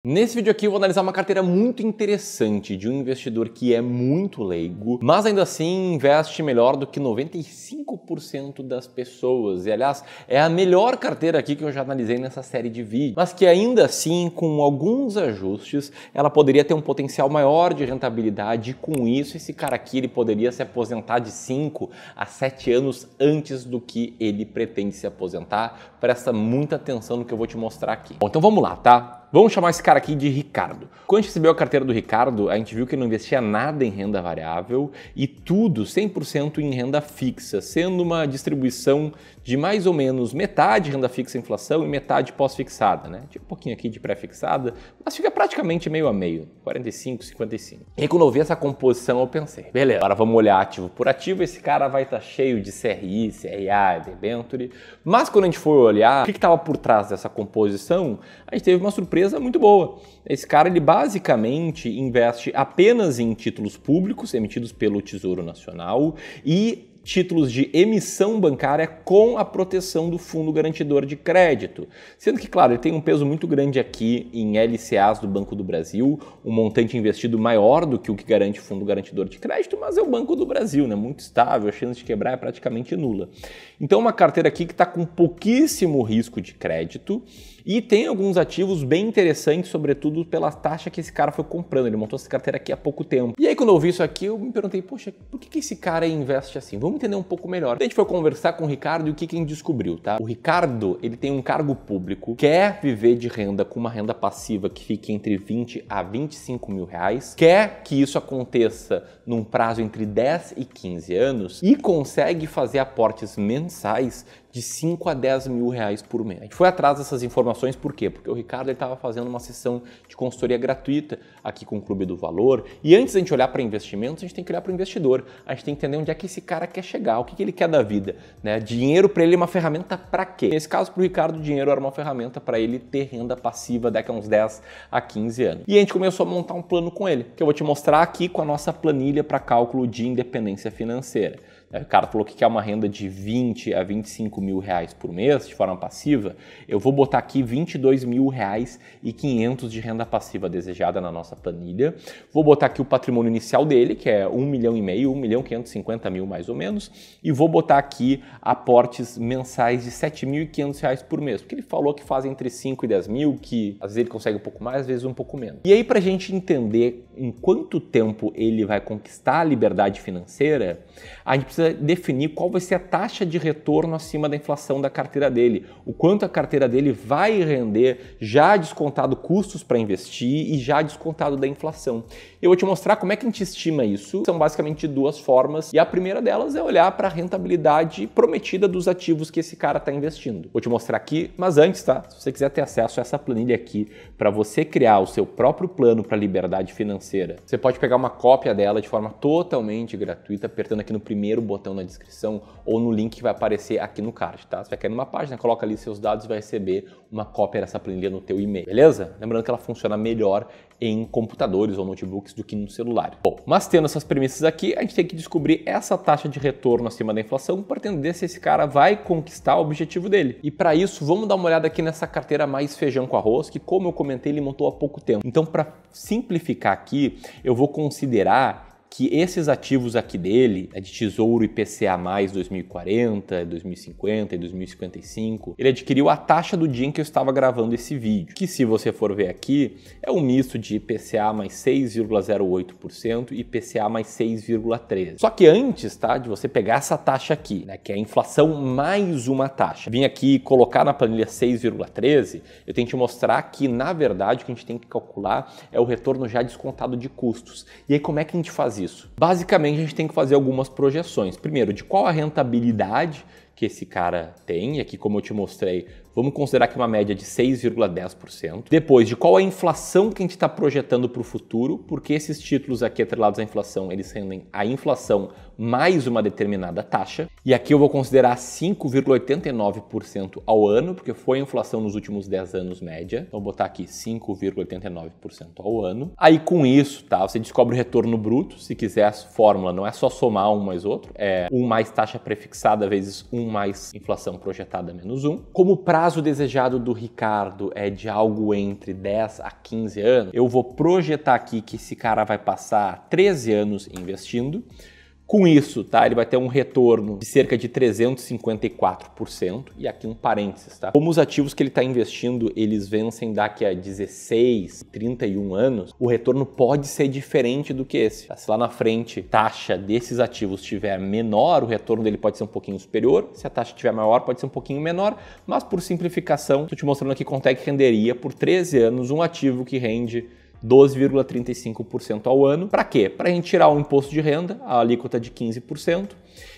Nesse vídeo aqui eu vou analisar uma carteira muito interessante de um investidor que é muito leigo, mas ainda assim investe melhor do que 95% das pessoas. E aliás, é a melhor carteira aqui que eu já analisei nessa série de vídeos, mas que ainda assim, com alguns ajustes, ela poderia ter um potencial maior de rentabilidade e com isso esse cara aqui ele poderia se aposentar de 5 a 7 anos antes do que ele pretende se aposentar. Presta muita atenção no que eu vou te mostrar aqui. Bom, então vamos lá, tá? Vamos chamar esse cara aqui de Ricardo. Quando a gente recebeu a carteira do Ricardo, a gente viu que ele não investia nada em renda variável e tudo 100% em renda fixa, sendo uma distribuição de mais ou menos metade renda fixa e inflação e metade pós-fixada, né? Tinha um pouquinho aqui de pré-fixada, mas fica praticamente meio a meio, 45, 55. E aí quando eu vi essa composição eu pensei, beleza, agora vamos olhar ativo por ativo, esse cara vai estar cheio de CRI, CRA, debenture, mas quando a gente for olhar o que estava por trás dessa composição, a gente teve uma surpresa muito boa. Esse cara, ele basicamente investe apenas em títulos públicos emitidos pelo Tesouro Nacional e títulos de emissão bancária com a proteção do Fundo Garantidor de Crédito. Sendo que, claro, ele tem um peso muito grande aqui em LCAs do Banco do Brasil, um montante investido maior do que o que garante o Fundo Garantidor de Crédito, mas é o Banco do Brasil, né? Muito estável, a chance de quebrar é praticamente nula. Então, uma carteira aqui que está com pouquíssimo risco de crédito e tem alguns ativos bem interessantes, sobretudo pela taxa que esse cara foi comprando. Ele montou essa carteira aqui há pouco tempo. E aí, quando eu vi isso aqui, eu me perguntei, poxa, por que esse cara investe assim? Vamos entender um pouco melhor. A gente foi conversar com o Ricardo e o que a gente descobriu, tá? O Ricardo, ele tem um cargo público, quer viver de renda com uma renda passiva que fique entre 20 a 25 mil reais, quer que isso aconteça num prazo entre 10 e 15 anos e consegue fazer aportes mensais de 5 a 10 mil reais por mês. A gente foi atrás dessas informações, por quê? Porque o Ricardo estava fazendo uma sessão de consultoria gratuita aqui com o Clube do Valor e antes de a gente olhar para investimentos, a gente tem que olhar para o investidor. A gente tem que entender onde é que esse cara quer chegar, o que ele quer da vida, né? Dinheiro para ele é uma ferramenta para quê? Nesse caso, para o Ricardo, o dinheiro era uma ferramenta para ele ter renda passiva daqui a uns 10 a 15 anos. E a gente começou a montar um plano com ele, que eu vou te mostrar aqui com a nossa planilha para cálculo de independência financeira. O cara falou que quer uma renda de 20 a 25 mil reais por mês de forma passiva. Eu vou botar aqui 22 mil reais e 500 de renda passiva desejada na nossa planilha. Vou botar aqui o patrimônio inicial dele, que é 1,5 milhão, 1.550.000 mais ou menos. E vou botar aqui aportes mensais de 7.500 reais por mês. Porque ele falou que faz entre 5 e 10 mil, que às vezes ele consegue um pouco mais, às vezes um pouco menos. E aí, para a gente entender em quanto tempo ele vai conquistar a liberdade financeira, a gente precisa definir qual vai ser a taxa de retorno acima da inflação da carteira dele, o quanto a carteira dele vai render já descontado custos para investir e já descontado da inflação. Eu vou te mostrar como é que a gente estima isso. São basicamente duas formas e a primeira delas é olhar para a rentabilidade prometida dos ativos que esse cara está investindo. Vou te mostrar aqui, mas antes, tá? Se você quiser ter acesso a essa planilha aqui para você criar o seu próprio plano para liberdade financeira, você pode pegar uma cópia dela de forma totalmente gratuita, apertando aqui no primeiro botão na descrição ou no link que vai aparecer aqui no card, tá? Você vai cair numa página, coloca ali seus dados e vai receber uma cópia dessa planilha no teu e-mail, beleza? Lembrando que ela funciona melhor em computadores ou notebooks do que no celular. Bom, mas tendo essas premissas aqui, a gente tem que descobrir essa taxa de retorno acima da inflação para entender se esse cara vai conquistar o objetivo dele. E para isso, vamos dar uma olhada aqui nessa carteira mais feijão com arroz, que como eu comentei, ele montou há pouco tempo. Então, para simplificar aqui, eu vou considerar que esses ativos aqui dele, de Tesouro IPCA+, 2040, 2050 e 2055, ele adquiriu a taxa do dia em que eu estava gravando esse vídeo, que se você for ver aqui, é um misto de IPCA mais 6,08% e IPCA mais 6,13%. Só que antes, tá, de você pegar essa taxa aqui, né, que é a inflação mais uma taxa, vim aqui colocar na planilha 6,13%, eu tenho que te mostrar que, na verdade, o que a gente tem que calcular é o retorno já descontado de custos. E aí, como é que a gente faz isso? Basicamente, a gente tem que fazer algumas projeções. Primeiro, de qual a rentabilidade que esse cara tem, e aqui como eu te mostrei, vamos considerar aqui uma média de 6,10%. Depois, de qual a inflação que a gente está projetando para o futuro, porque esses títulos aqui atrelados à inflação, eles rendem a inflação mais uma determinada taxa. E aqui eu vou considerar 5,89% ao ano, porque foi a inflação nos últimos 10 anos média. Então, vou botar aqui 5,89% ao ano. Aí, com isso, tá, você descobre o retorno bruto. Se quiser, a fórmula não é só somar um mais outro, é 1 mais taxa prefixada vezes 1 mais inflação projetada menos 1. Como prazo prazo desejado do Ricardo é de algo entre 10 a 15 anos, eu vou projetar aqui que esse cara vai passar 13 anos investindo. Com isso, tá, ele vai ter um retorno de cerca de 354%, e aqui um parênteses, tá? Como os ativos que ele está investindo, eles vencem daqui a 16, 31 anos, o retorno pode ser diferente do que esse. Tá? Se lá na frente a taxa desses ativos estiver menor, o retorno dele pode ser um pouquinho superior, se a taxa estiver maior, pode ser um pouquinho menor, mas por simplificação, estou te mostrando aqui quanto é que renderia por 13 anos um ativo que rende 12,35% ao ano. Para quê? Para a gente tirar o imposto de renda, a alíquota de 15%,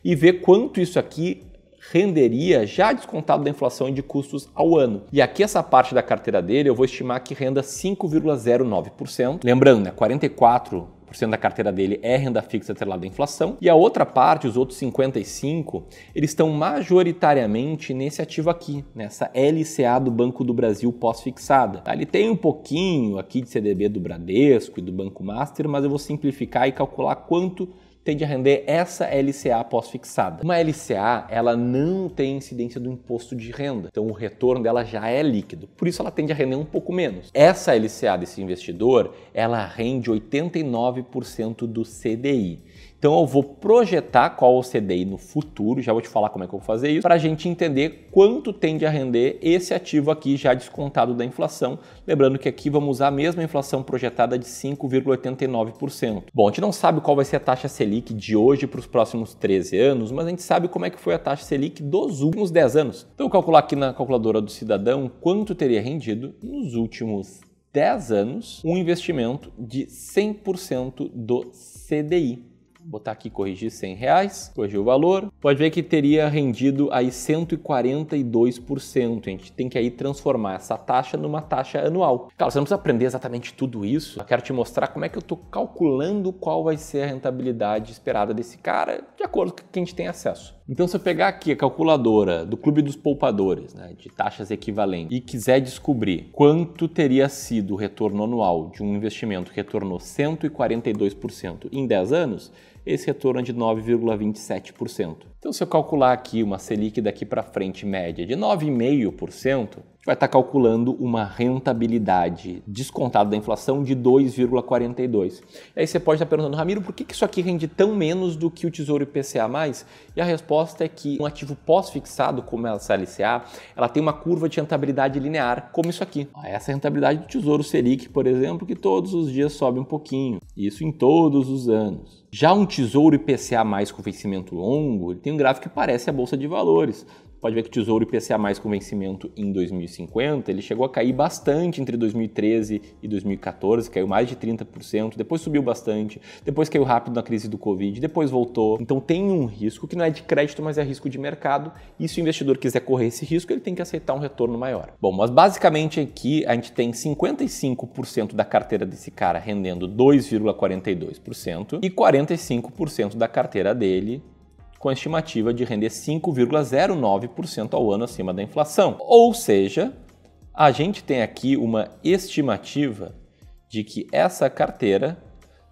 e ver quanto isso aqui renderia já descontado da inflação e de custos ao ano. E aqui essa parte da carteira dele eu vou estimar que renda 5,09%. Lembrando, né, 44% da carteira dele é renda fixa atrelada à inflação, e a outra parte, os outros 55%, eles estão majoritariamente nesse ativo aqui, nessa LCA do Banco do Brasil pós-fixada. Ele tem um pouquinho aqui de CDB do Bradesco e do Banco Master, mas eu vou simplificar e calcular quanto tende a render essa LCA pós-fixada. Uma LCA, ela não tem incidência do imposto de renda, então o retorno dela já é líquido, por isso ela tende a render um pouco menos. Essa LCA desse investidor, ela rende 89% do CDI. Então eu vou projetar qual é o CDI no futuro, já vou te falar como é que eu vou fazer isso, para a gente entender quanto tende a render esse ativo aqui já descontado da inflação. Lembrando que aqui vamos usar a mesma inflação projetada de 5,89%. Bom, a gente não sabe qual vai ser a taxa Selic de hoje para os próximos 13 anos, mas a gente sabe como é que foi a taxa Selic dos últimos 10 anos. Então eu vou calcular aqui na calculadora do cidadão quanto teria rendido nos últimos 10 anos um investimento de 100% do CDI. Vou botar aqui corrigir R$100, corrigir o valor, pode ver que teria rendido aí 142%. A gente tem que aí transformar essa taxa numa taxa anual. Claro, você não precisa aprender exatamente tudo isso, eu quero te mostrar como é que eu estou calculando qual vai ser a rentabilidade esperada desse cara de acordo com o que a gente tem acesso. Então, se eu pegar aqui a calculadora do Clube dos Poupadores, né, de taxas equivalentes, e quiser descobrir quanto teria sido o retorno anual de um investimento que retornou 142% em 10 anos, esse retorno é de 9,27%. Então, se eu calcular aqui uma Selic daqui para frente média de 9,5%, a gente vai estar calculando uma rentabilidade descontada da inflação de 2,42%. E aí você pode estar perguntando, Ramiro, por que isso aqui rende tão menos do que o Tesouro IPCA+? E a resposta é que um ativo pós-fixado, como essa LCA, ela tem uma curva de rentabilidade linear, como isso aqui. Essa é a rentabilidade do Tesouro Selic, por exemplo, que todos os dias sobe um pouquinho. Isso em todos os anos. Já um Tesouro IPCA+ com vencimento longo, ele tem um gráfico que parece a Bolsa de Valores. Pode ver que o Tesouro IPCA+ com vencimento em 2050, ele chegou a cair bastante entre 2013 e 2014, caiu mais de 30%, depois subiu bastante, depois caiu rápido na crise do Covid, depois voltou. Então tem um risco que não é de crédito, mas é risco de mercado, e se o investidor quiser correr esse risco, ele tem que aceitar um retorno maior. Bom, mas basicamente aqui a gente tem 55% da carteira desse cara rendendo 2,42% e 45% da carteira dele com a estimativa de render 5,09% ao ano acima da inflação. Ou seja, a gente tem aqui uma estimativa de que essa carteira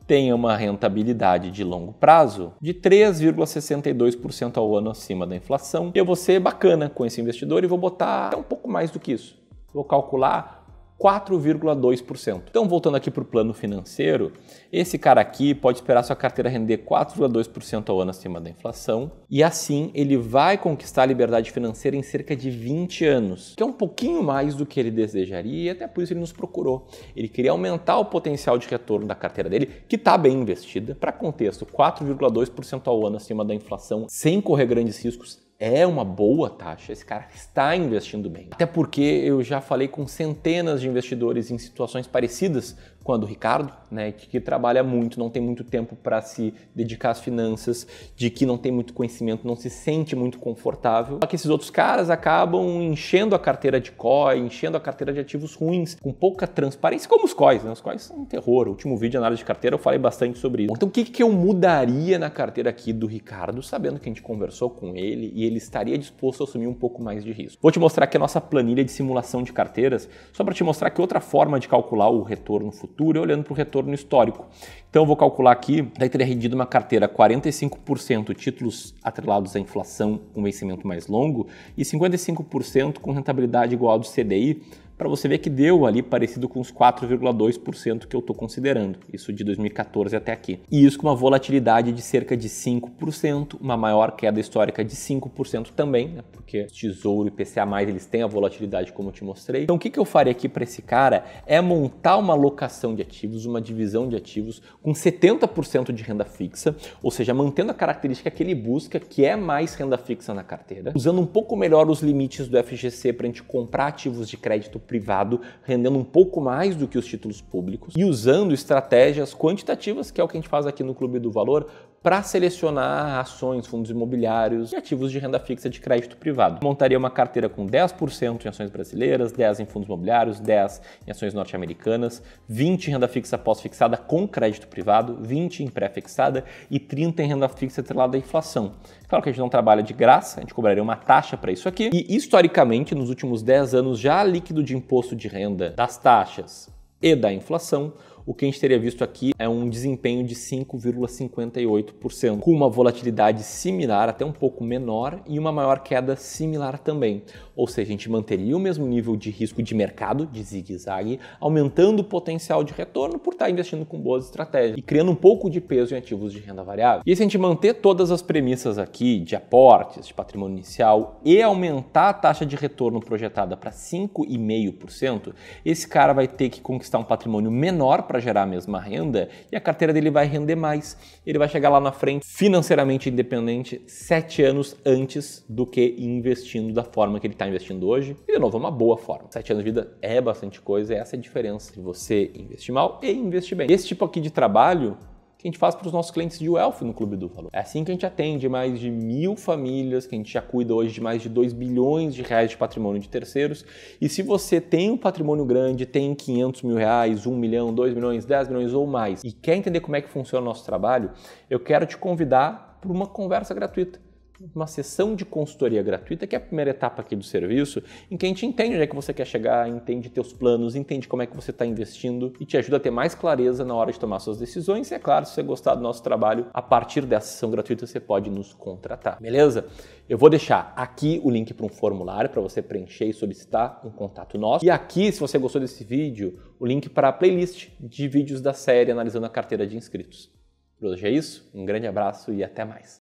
tenha uma rentabilidade de longo prazo de 3,62% ao ano acima da inflação. Eu vou ser bacana com esse investidor e vou botar até um pouco mais do que isso. Vou calcular 4,2%. Então, voltando aqui para o plano financeiro, esse cara aqui pode esperar sua carteira render 4,2% ao ano acima da inflação, e assim ele vai conquistar a liberdade financeira em cerca de 20 anos, que é um pouquinho mais do que ele desejaria, e até por isso ele nos procurou. Ele queria aumentar o potencial de retorno da carteira dele, que está bem investida. Para contexto, 4,2% ao ano acima da inflação, sem correr grandes riscos, é uma boa taxa, esse cara está investindo bem. Até porque eu já falei com centenas de investidores em situações parecidas com a do Ricardo, né, que trabalha muito, não tem muito tempo para se dedicar às finanças, de que não tem muito conhecimento, não se sente muito confortável. Só que esses outros caras acabam enchendo a carteira de COI, enchendo a carteira de ativos ruins, com pouca transparência, como os COIs, né? Os COIs são um terror. O último vídeo de análise de carteira eu falei bastante sobre isso. Então o que eu mudaria na carteira aqui do Ricardo, sabendo que a gente conversou com ele e e ele estaria disposto a assumir um pouco mais de risco. Vou te mostrar aqui a nossa planilha de simulação de carteiras, só para te mostrar que outra forma de calcular o retorno futuro é olhando para o retorno histórico. Então eu vou calcular aqui, daí teria rendido uma carteira 45% títulos atrelados à inflação com vencimento mais longo e 55% com rentabilidade igual ao do CDI, para você ver que deu ali parecido com os 4,2% que eu estou considerando, isso de 2014 até aqui. E isso com uma volatilidade de cerca de 5%, uma maior queda histórica de 5% também, né? Porque Tesouro e IPCA+, eles têm a volatilidade como eu te mostrei. Então o que eu faria aqui para esse cara é montar uma alocação de ativos, uma divisão de ativos com 70% de renda fixa, ou seja, mantendo a característica que ele busca, que é mais renda fixa na carteira, usando um pouco melhor os limites do FGC para a gente comprar ativos de crédito privado, rendendo um pouco mais do que os títulos públicos e usando estratégias quantitativas, que é o que a gente faz aqui no Clube do Valor, para selecionar ações, fundos imobiliários e ativos de renda fixa de crédito privado. Montaria uma carteira com 10% em ações brasileiras, 10% em fundos imobiliários, 10% em ações norte-americanas, 20% em renda fixa pós-fixada com crédito privado, 20% em pré-fixada e 30% em renda fixa atrelada à inflação. Claro que a gente não trabalha de graça, a gente cobraria uma taxa para isso aqui. E historicamente, nos últimos 10 anos, já líquido de imposto de renda das taxas e da inflação, o que a gente teria visto aqui é um desempenho de 5,58%, com uma volatilidade similar, até um pouco menor, e uma maior queda similar também. Ou seja, a gente manteria o mesmo nível de risco de mercado, de zigue-zague, aumentando o potencial de retorno por estar investindo com boas estratégias e criando um pouco de peso em ativos de renda variável. E se a gente manter todas as premissas aqui de aportes, de patrimônio inicial e aumentar a taxa de retorno projetada para 5,5%, esse cara vai ter que conquistar um patrimônio menor para gerar a mesma renda e a carteira dele vai render mais. Ele vai chegar lá na frente financeiramente independente 7 anos antes do que investindo da forma que ele está investindo hoje. E de novo, é uma boa forma. 7 anos de vida é bastante coisa e essa é a diferença de você investir mal e investir bem. Esse tipo aqui de trabalho que a gente faz para os nossos clientes de Wealth no Clube do Valor. É assim que a gente atende mais de 1.000 famílias, que a gente já cuida hoje de mais de 2 bilhões de reais de patrimônio de terceiros. E se você tem um patrimônio grande, tem 500 mil reais, 1 milhão, 2 milhões, 10 milhões ou mais, e quer entender como é que funciona o nosso trabalho, eu quero te convidar para uma conversa gratuita. Uma sessão de consultoria gratuita, que é a primeira etapa aqui do serviço, em que a gente entende onde é que você quer chegar, entende teus planos, entende como é que você está investindo e te ajuda a ter mais clareza na hora de tomar suas decisões. E é claro, se você gostar do nosso trabalho, a partir dessa sessão gratuita você pode nos contratar, beleza? Eu vou deixar aqui o link para um formulário para você preencher e solicitar um contato nosso. E aqui, se você gostou desse vídeo, o link para a playlist de vídeos da série analisando a carteira de inscritos. Por hoje é isso, um grande abraço e até mais.